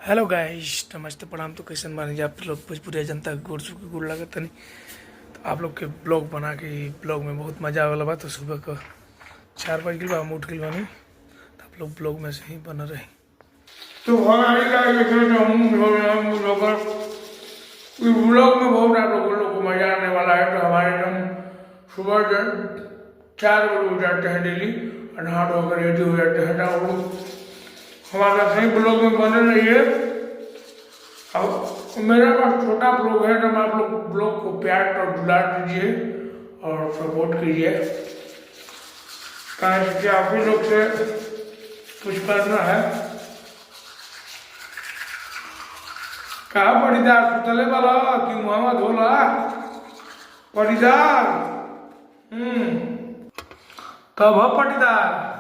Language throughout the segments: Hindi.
हेलो गाइस, नमस्ते प्रणाम। तो कैसन बानी आप लोग? भोजपुरी जनता के गोड़ चुके गोड़ लगत नहीं। तो आप लोग के ब्लॉग बना के ब्लॉग में बहुत मजा आवेला बा। तो सुबह का 4 बज गई बा, हम उठ गई बानी। तो आप लोग ब्लॉग में से ही बना रहे। तो हमारी ब्लॉग में बहुत आप लोगों को मजा आने वाला है। तो हमारे एकदम सुबह 4 बजे उठ जाते हैं डेली और नहा धोकर रेडी हो जाते हैं। तो लोग हमारा सही ब्लॉग में बने रहिए। अब मेरा पास छोटा ब्लॉग है, तो आप लोग ब्लॉग को प्यार और दुलार दीजिए और सपोर्ट कीजिए। कि आप ही लोग से कुछ करना है। कहा पटीदार सुतले वाला कि मुहम्मद होला पटीदार। तब हो पटीदार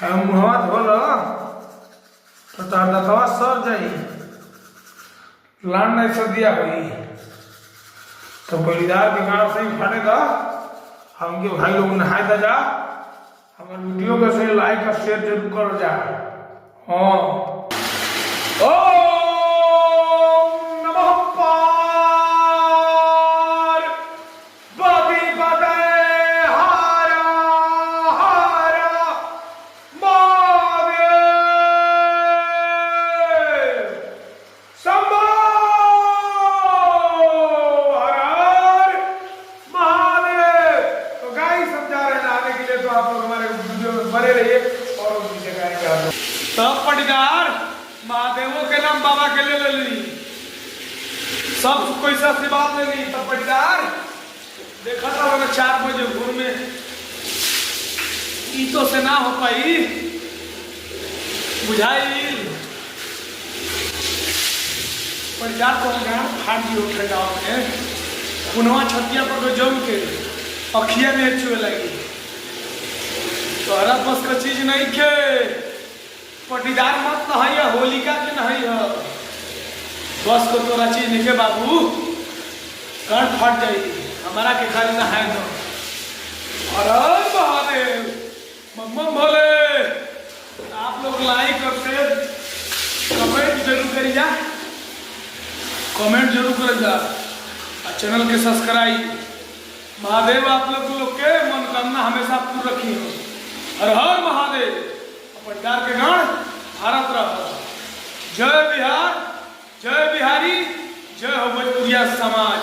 हम मुहम्मद होला तो तार दतवा सर जाई लान नहीं सर दिया हुई। तो पटीदार के गाँव से ही फटे था हमके भाई लोग नहाए दा जा। हमारे वीडियो को से लाइक और शेयर जरूर करो जा। हाँ ओ बने रहिए और तब पटीदार महादेवों के नाम बाबा के ले ली, सब कोई सा बात ले ली। तब पटीदार देखा था मैंने 4 बजे भोर में ईटों से ना हो पाई बुझाई। पटीदार तो फाट दियो ठंडा में पुनवा छतिया पर जम के अखिया में छुए लगी। तोहरा बस का चीज नहीं खे। पटीदार मत नहाइया होलिका के नहाइया बस को तोरा चीज नहीं के बाबू। कण फट जाई हमारा के खाली नहाए दो। अरे महादेव मम्मा भोले आप लोग लाइक और शेयर कमेंट जरूर करिए। कमेंट जरूर करिए और चैनल के सब्सक्राइब। महादेव आप लोग के मनोकामना हमेशा पूर्ण रखी हो। हर हर महादेव। पटीदार के गण भारत रहो। जय बिहार, जय बिहारी, जय हो भोजपुरिया समाज।